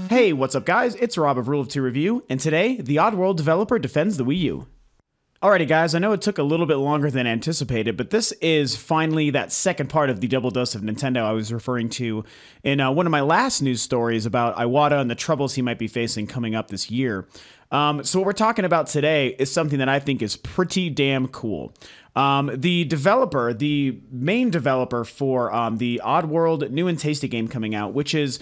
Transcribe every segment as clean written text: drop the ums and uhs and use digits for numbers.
Hey, what's up guys? It's Rob of Rule of Two Review, and today, the Oddworld developer defends the Wii U. Alrighty guys, I know it took a little bit longer than anticipated, but this is finally that second part of the double dose of Nintendo I was referring to in one of my last news stories about Iwata and the troubles he might be facing coming up this year. So what we're talking about today is something that I think is pretty damn cool. The developer, the main developer for the Oddworld new and tasty game coming out, which is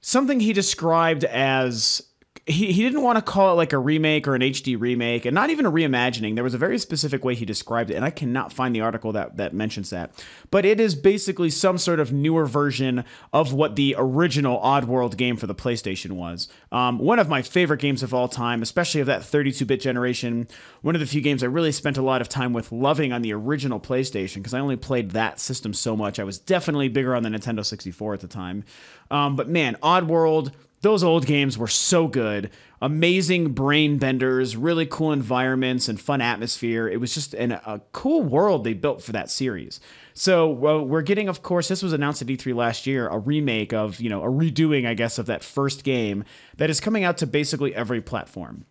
something he described as, he didn't want to call it like a remake or an HD remake, and not even a reimagining. There was a very specific way he described it, and I cannot find the article that mentions that. But it is basically some sort of newer version of what the original Oddworld game for the PlayStation was. One of my favorite games of all time, especially of that 32-bit generation. One of the few games I really spent a lot of time with loving on the original PlayStation, because I only played that system so much. I was definitely bigger on the Nintendo 64 at the time. But man, Oddworld, those old games were so good. Amazing brain benders, really cool environments, and fun atmosphere. It was just a cool world they built for that series. So we're getting, of course, this was announced at E3 last year, a remake of, a redoing, I guess, of that first game that is coming out to basically every platform.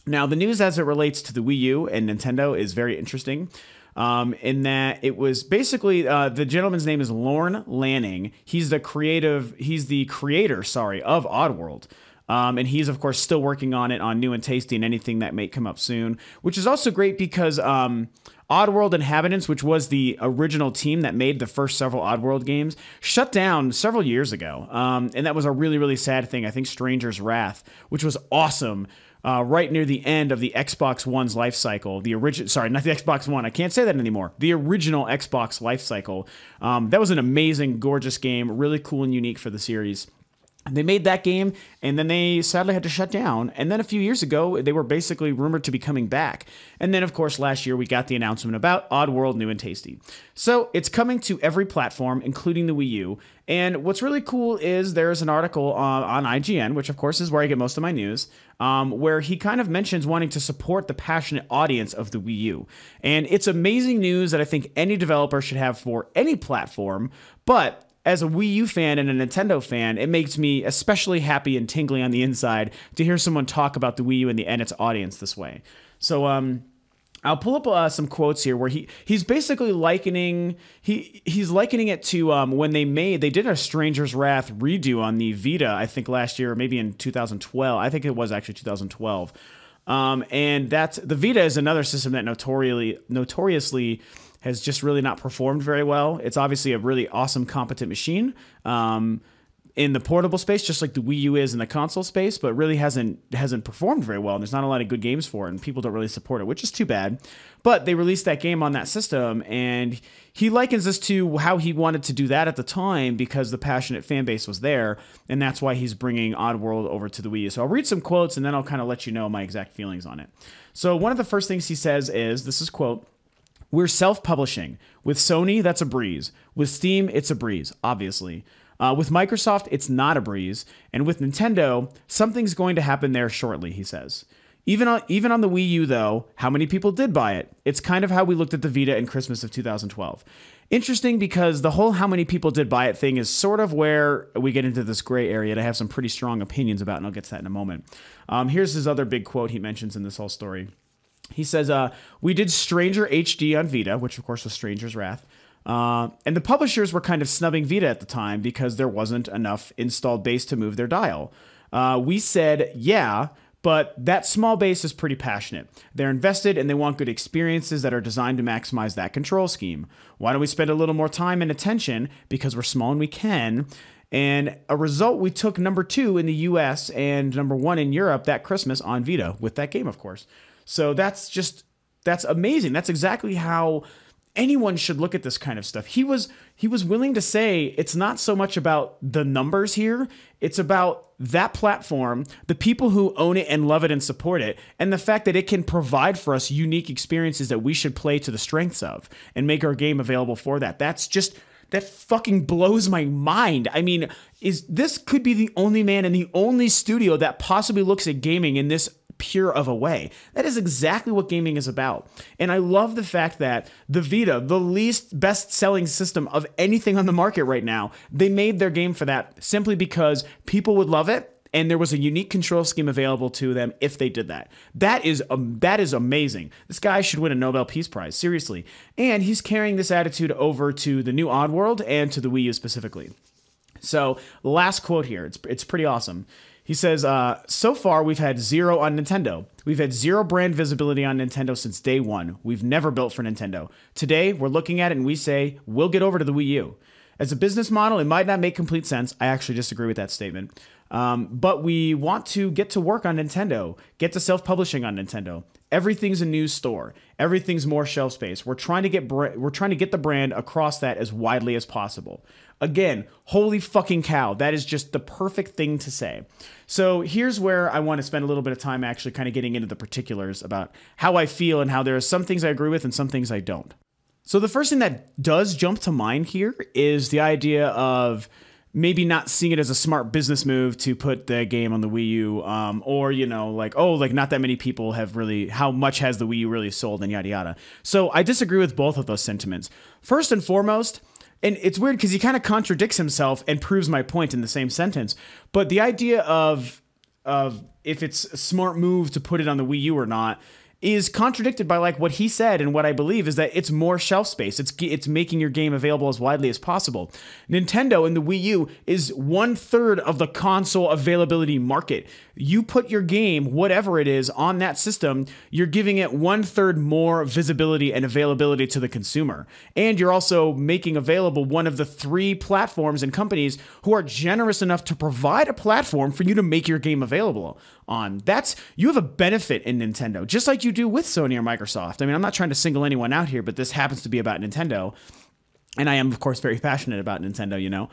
Now, the news as it relates to the Wii U and Nintendo is very interesting. In that it was basically, the gentleman's name is Lorne Lanning. He's the creator, of Oddworld. And he's, of course, still working on it on New and Tasty and anything that may come up soon, which is also great because Oddworld Inhabitants, which was the original team that made the first several Oddworld games, shut down several years ago. And that was a really, really sad thing. I think Stranger's Wrath, which was awesome. Right near the end of the Xbox One's life cycle, the original, sorry, not the Xbox One, I can't say that anymore, the original Xbox life cycle. That was an amazing, gorgeous game, really cool and unique for the series. They made that game, and then they sadly had to shut down. And then a few years ago, they were basically rumored to be coming back. And then, of course, last year, we got the announcement about Oddworld New and Tasty. So it's coming to every platform, including the Wii U. And what's really cool is there's an article on IGN, which, of course, is where I get most of my news, where he kind of mentions wanting to support the passionate audience of the Wii U. And it's amazing news that I think any developer should have for any platform, but as a Wii U fan and a Nintendo fan, it makes me especially happy and tingly on the inside to hear someone talk about the Wii U and its audience this way. So I'll pull up some quotes here where he's basically likening it to when they did a Stranger's Wrath redo on the Vita, I think last year, maybe in 2012. I think it was actually 2012. And the Vita is another system that notoriously has just really not performed very well. It's obviously a really awesome, competent machine in the portable space, just like the Wii U is in the console space, but really hasn't performed very well. And there's not a lot of good games for it, and people don't really support it, which is too bad. But they released that game on that system, and he likens this to how he wanted to do that at the time because the passionate fan base was there, and that's why he's bringing Oddworld over to the Wii U. So I'll read some quotes, and then I'll kind of let you know my exact feelings on it. So one of the first things he says is, this is quote, "We're self-publishing. With Sony, that's a breeze. With Steam, it's a breeze, obviously. With Microsoft, it's not a breeze. And with Nintendo, something's going to happen there shortly," he says. Even on the Wii U, though, how many people did buy it? It's kind of how we looked at the Vita in Christmas of 2012. Interesting because the whole how many people did buy it thing is sort of where we get into this gray area that I have some pretty strong opinions about, and I'll get to that in a moment. Here's his other big quote he mentions in this whole story. He says, "We did Stranger HD on Vita," which of course was Stranger's Wrath. And the publishers were kind of snubbing Vita at the time because there wasn't enough installed base to move their dial. We said, yeah, but that small base is pretty passionate. They're invested and they want good experiences that are designed to maximize that control scheme. Why don't we spend a little more time and attention because we're small and we can? And a result, we took #2 in the US and #1 in Europe that Christmas on Vita with that game, of course. So that's amazing. That's exactly how anyone should look at this kind of stuff. He was willing to say it's not so much about the numbers here, it's about that platform, the people who own it and love it and support it, and the fact that it can provide for us unique experiences that we should play to the strengths of and make our game available for that. That fucking blows my mind. I mean, this could be the only man and the only studio that possibly looks at gaming in this pure of a way. That is exactly what gaming is about. And I love the fact that the Vita, the least best-selling system of anything on the market right now, they made their game for that simply because people would love it. And there was a unique control scheme available to them if they did that. That is amazing. This guy should win a Nobel Peace Prize, seriously. And he's carrying this attitude over to the new Oddworld and to the Wii U specifically. So, last quote here. It's pretty awesome. He says, so far we've had 0 on Nintendo. We've had 0 brand visibility on Nintendo since day one. We've never built for Nintendo. Today, we're looking at it and we say, we'll get over to the Wii U. As a business model, it might not make complete sense. I actually disagree with that statement. But we want to get to work on Nintendo, get to self-publishing on Nintendo. Everything's a news store. Everything's more shelf space. We're trying to get the brand across that as widely as possible. Again, holy fucking cow. That is just the perfect thing to say. So here's where I want to spend a little bit of time actually kind of getting into the particulars about how I feel and how there are some things I agree with and some things I don't. So the first thing that does jump to mind here is the idea of maybe not seeing it as a smart business move to put the game on the Wii U, or, you know, like, oh, like not that many people have really, how much has the Wii U really sold and yada yada. So I disagree with both of those sentiments. First and foremost, and it's weird because he kind of contradicts himself and proves my point in the same sentence, but the idea of if it's a smart move to put it on the Wii U or not is contradicted by like what he said, and what I believe is that it's more shelf space. It's making your game available as widely as possible. Nintendo and the Wii U is 1/3 of the console availability market. You put your game, whatever it is, on that system, you're giving it 1/3 more visibility and availability to the consumer. And you're also making available one of the 3 platforms and companies who are generous enough to provide a platform for you to make your game available on. You have a benefit in Nintendo, just like you do with Sony or Microsoft. I mean, I'm not trying to single anyone out here, but this happens to be about Nintendo. And I am, of course, very passionate about Nintendo, you know.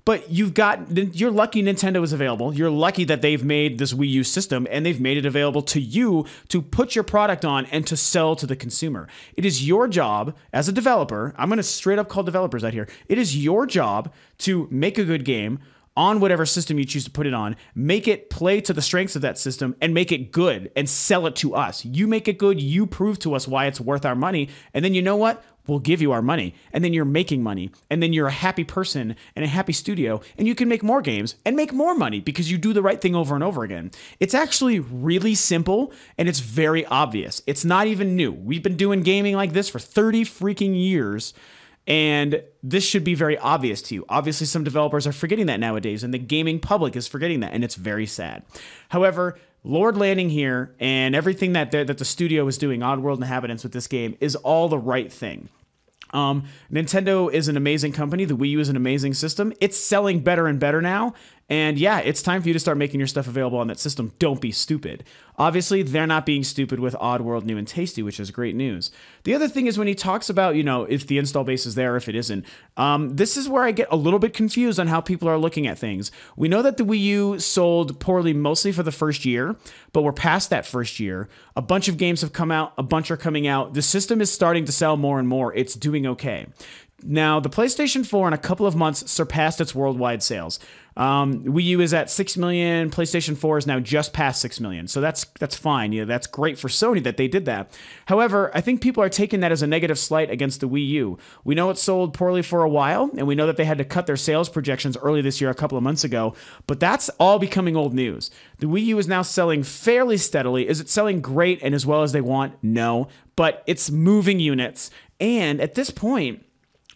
But you're lucky Nintendo is available. You're lucky that they've made this Wii U system and they've made it available to you to put your product on and to sell to the consumer. It is your job as a developer. I'm going to straight up call developers out here. It is your job to make a good game on whatever system you choose to put it on, make it play to the strengths of that system, and make it good and sell it to us. You make it good, you prove to us why it's worth our money, and then you know what? We'll give you our money, and then you're making money, and then you're a happy person and a happy studio, and you can make more games and make more money because you do the right thing over and over again. It's actually really simple, and it's very obvious. It's not even new. We've been doing gaming like this for 30 freaking years, and this should be very obvious to you. Obviously, some developers are forgetting that nowadays, and the gaming public is forgetting that, and it's very sad. However, Lord Landing here and everything that the studio is doing, Oddworld Inhabitants, with this game is all the right thing. Nintendo is an amazing company. The Wii U is an amazing system. It's selling better and better now. And yeah, it's time for you to start making your stuff available on that system. Don't be stupid. Obviously, they're not being stupid with Oddworld New and Tasty, which is great news. The other thing is when he talks about, you know, if the install base is there, if it isn't, this is where I get a little bit confused on how people are looking at things. We know that the Wii U sold poorly mostly for the first year, but we're past that first year. A bunch of games have come out. A bunch are coming out. The system is starting to sell more and more. It's doing okay. Now, the PlayStation 4 in a couple of months surpassed its worldwide sales. Wii U is at 6 million. PlayStation 4 is now just past 6 million. So that's fine. You know, that's great for Sony that they did that. However, I think people are taking that as a negative slight against the Wii U. We know it sold poorly for a while, and we know that they had to cut their sales projections early this year, a couple of months ago, but that's all becoming old news. The Wii U is now selling fairly steadily. Is it selling great and as well as they want? No, but it's moving units. And at this point,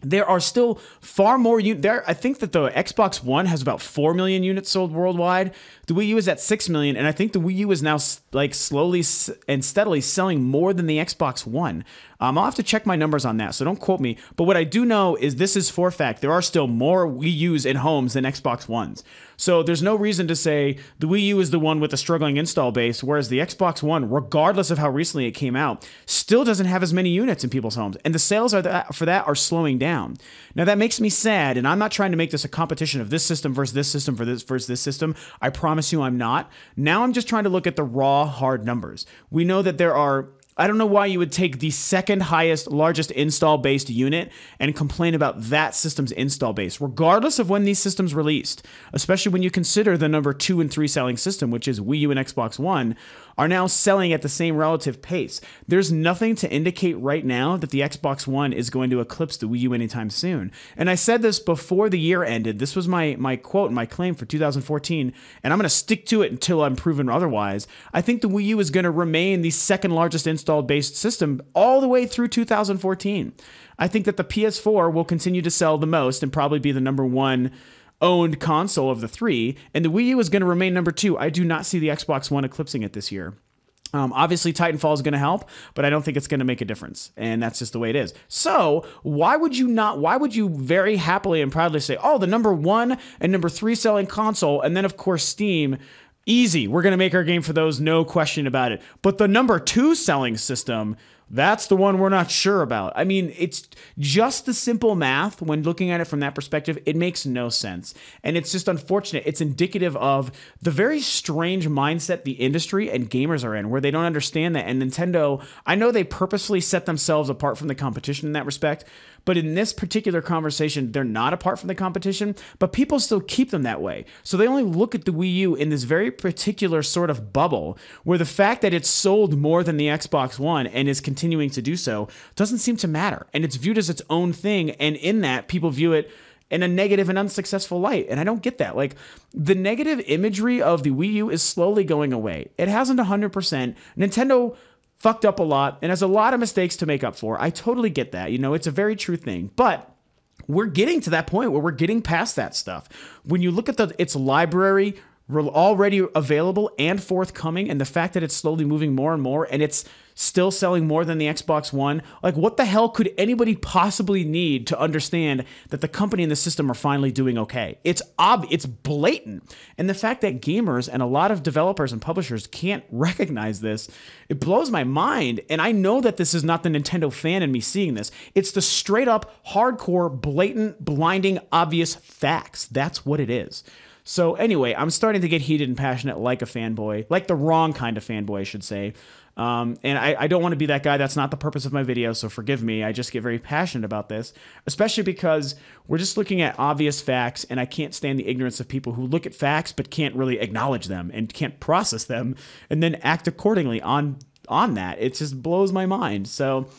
there are still far more I think that the Xbox One has about 4 million units sold worldwide. The Wii U is at 6 million, and I think the Wii U is now like slowly and steadily selling more than the Xbox One. I'll have to check my numbers on that, so don't quote me. But what I do know is this is for a fact. There are still more Wii U's in homes than Xbox Ones. So there's no reason to say the Wii U is the one with the struggling install base, whereas the Xbox One, regardless of how recently it came out, still doesn't have as many units in people's homes. And the sales for that are slowing down. Now that makes me sad, and I'm not trying to make this a competition of this system versus this system versus this system. I promise you I'm not. Now I'm just trying to look at the raw, hard numbers. We know that there are, I don't know why you would take the second highest, largest install-based unit and complain about that system's install base, regardless of when these systems released, especially when you consider the number 2 and 3 selling system, which is Wii U and Xbox One, are now selling at the same relative pace. There's nothing to indicate right now that the Xbox One is going to eclipse the Wii U anytime soon. And I said this before the year ended. This was my quote, my claim for 2014, and I'm going to stick to it until I'm proven otherwise. I think the Wii U is going to remain the second largest installed-based system all the way through 2014. I think that the PS4 will continue to sell the most and probably be the number 1 owned console of the 3, and the Wii U is going to remain number 2. I do not see the Xbox One eclipsing it this year. Obviously, Titanfall is going to help, but I don't think it's going to make a difference, and that's just the way it is. So why would you very happily and proudly say, oh, the number 1 and number 3 selling console, and then, of course, Steam, easy, we're going to make our game for those, no question about it. But the number 2 selling system, that's the one we're not sure about. I mean, it's just the simple math. When looking at it from that perspective, it makes no sense. And it's just unfortunate. It's indicative of the very strange mindset the industry and gamers are in, where they don't understand that. And Nintendo, I know they purposefully set themselves apart from the competition in that respect, but in this particular conversation, they're not apart from the competition, but people still keep them that way. So they only look at the Wii U in this very particular sort of bubble, where the fact that it's sold more than the Xbox One and is continuing to do so doesn't seem to matter. And it's viewed as its own thing. And in that, people view it in a negative and unsuccessful light. And I don't get that. Like, the negative imagery of the Wii U is slowly going away. It hasn't 100%. Nintendo fucked up a lot and has a lot of mistakes to make up for. I totally get that. You know, it's a very true thing. But we're getting to that point where we're getting past that stuff. When you look at its library already available and forthcoming, and the fact that it's slowly moving more and more, and it's still selling more than the Xbox One, like, what the hell could anybody possibly need to understand that the company and the system are finally doing okay? It's blatant. And the fact that gamers and a lot of developers and publishers can't recognize this, it blows my mind. And I know that this is not the Nintendo fan in me seeing this. It's the straight up, hardcore, blatant, blinding, obvious facts. That's what it is. So anyway, I'm starting to get heated and passionate like a fanboy, like the wrong kind of fanboy, I should say. And I don't want to be that guy. That's not the purpose of my video, so forgive me. I just get very passionate about this, especially because we're just looking at obvious facts, and I can't stand the ignorance of people who look at facts but can't really acknowledge them and can't process them and then act accordingly on that. It just blows my mind. So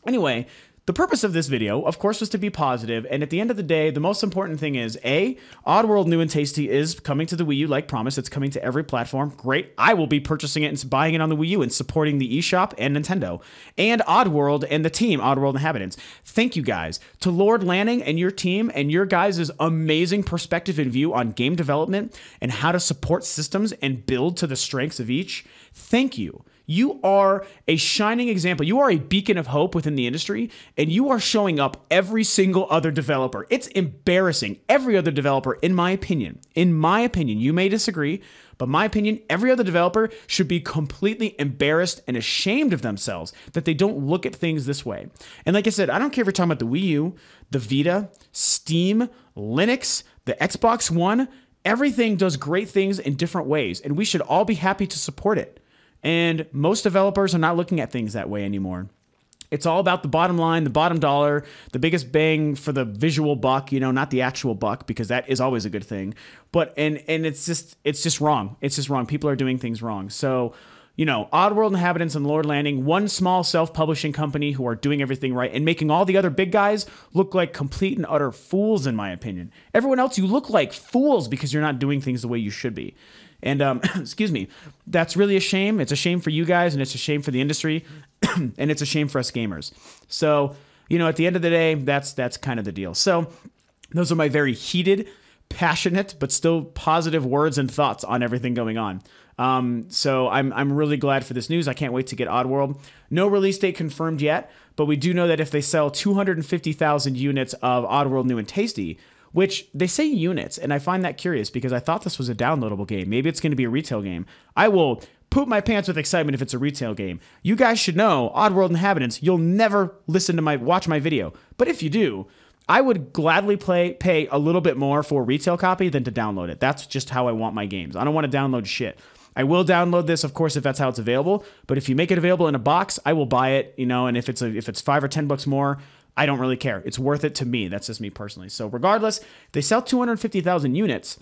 anyway, the purpose of this video, of course, was to be positive, and at the end of the day, the most important thing is, A, Oddworld New and Tasty is coming to the Wii U like promised. It's coming to every platform. Great. I will be purchasing it and buying it on the Wii U and supporting the eShop and Nintendo. And Oddworld and the team, Oddworld Inhabitants. Thank you guys to Lord Lanning and your team and your guys' amazing perspective and view on game development and how to support systems and build to the strengths of each. Thank you. You are a shining example. You are a beacon of hope within the industry, and you are showing up every single other developer. It's embarrassing. Every other developer, in my opinion, you may disagree, but my opinion, every other developer should be completely embarrassed and ashamed of themselves that they don't look at things this way. And like I said, I don't care if you're talking about the Wii U, the Vita, Steam, Linux, the Xbox One. Everything does great things in different ways, and we should all be happy to support it. And most developers are not looking at things that way anymore. It's all about the bottom line, the bottom dollar, the biggest bang for the visual buck, you know, not the actual buck, because that is always a good thing. But and it's just wrong. It's just wrong. People are doing things wrong. So, you know, Oddworld Inhabitants and Lord Landing, one small self-publishing company who are doing everything right and making all the other big guys look like complete and utter fools, in my opinion. Everyone else, you look like fools because you're not doing things the way you should be. And, excuse me, that's really a shame. It's a shame for you guys, and it's a shame for the industry, and it's a shame for us gamers. So, you know, at the end of the day, that's kind of the deal. So those are my very heated, passionate, but still positive words and thoughts on everything going on. So I'm really glad for this news. I can't wait to get Oddworld. No release date confirmed yet, but we do know that if they sell 250,000 units of Oddworld New and Tasty, which they say units, and I find that curious because I thought this was a downloadable game. Maybe it's going to be a retail game. I will poop my pants with excitement if it's a retail game. You guys should know, Oddworld Inhabitants, you'll never watch my video. But if you do, I would gladly pay a little bit more for a retail copy than to download it. That's just how I want my games. I don't want to download shit. I will download this, of course, if that's how it's available. But if you make it available in a box, I will buy it. And if it's $5 or $10 more, I don't really care. It's worth it to me. That's just me personally. So regardless, they sell 250,000 units.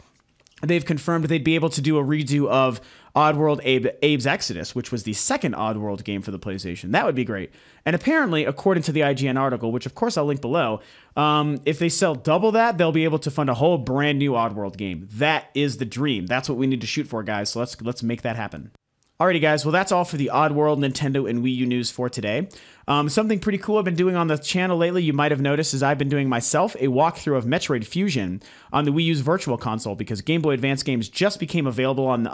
They've confirmed they'd be able to do a redo of Oddworld Abe's Exodus, which was the second Oddworld game for the PlayStation. That would be great. And apparently, according to the IGN article, which of course I'll link below, if they sell double that, they'll be able to fund a whole brand new Oddworld game. That is the dream. That's what we need to shoot for, guys. So let's make that happen. Alrighty, guys. Well, that's all for the Oddworld, Nintendo, and Wii U news for today. Something pretty cool I've been doing on the channel lately, you might have noticed, is I've been doing myself a walkthrough of Metroid Fusion on the Wii U's Virtual Console, because Game Boy Advance games just became available on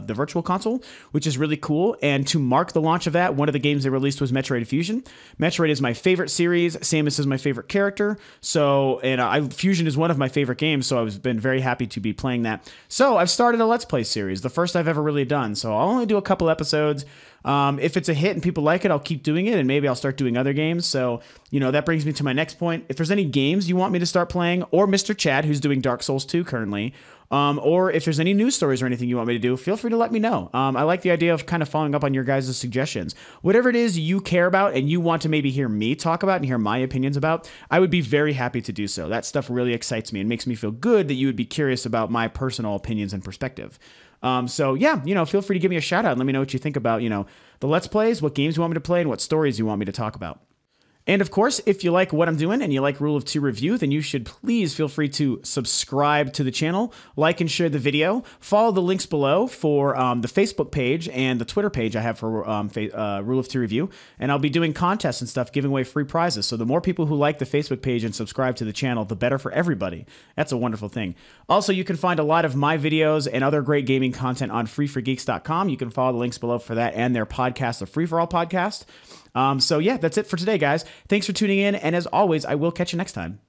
the Virtual Console, which is really cool. And to mark the launch of that, one of the games they released was Metroid Fusion. Metroid is my favorite series. Samus is my favorite character. Fusion is one of my favorite games, so I've been very happy to be playing that. So I've started a Let's Play series, the first I've ever really done. So I'll only do a couple episodes. If it's a hit and people like it, I'll keep doing it, and maybe I'll start doing other games. So, that brings me to my next point. If there's any games you want me to start playing, or Mr. Chad, who's doing Dark Souls 2 currently, or if there's any news stories or anything you want me to do, feel free to let me know. I like the idea of kind of following up on your guys' suggestions. Whatever it is you care about and you want to maybe hear me talk about and hear my opinions about, I would be very happy to do so. That stuff really excites me and makes me feel good that you would be curious about my personal opinions and perspective. So yeah, feel free to give me a shout out and let me know what you think about, the Let's Plays, what games you want me to play, and what stories you want me to talk about. And of course, if you like what I'm doing and you like Rule of Two Review, then you should please feel free to subscribe to the channel, like and share the video, follow the links below for the Facebook page and the Twitter page I have for Rule of Two Review, and I'll be doing contests and stuff, giving away free prizes. So the more people who like the Facebook page and subscribe to the channel, the better for everybody. That's a wonderful thing. Also, you can find a lot of my videos and other great gaming content on freeforgeeks.com. You can follow the links below for that and their podcast, the Free For All podcast. So yeah, that's it for today, guys. Thanks for tuning in, and as always, I will catch you next time.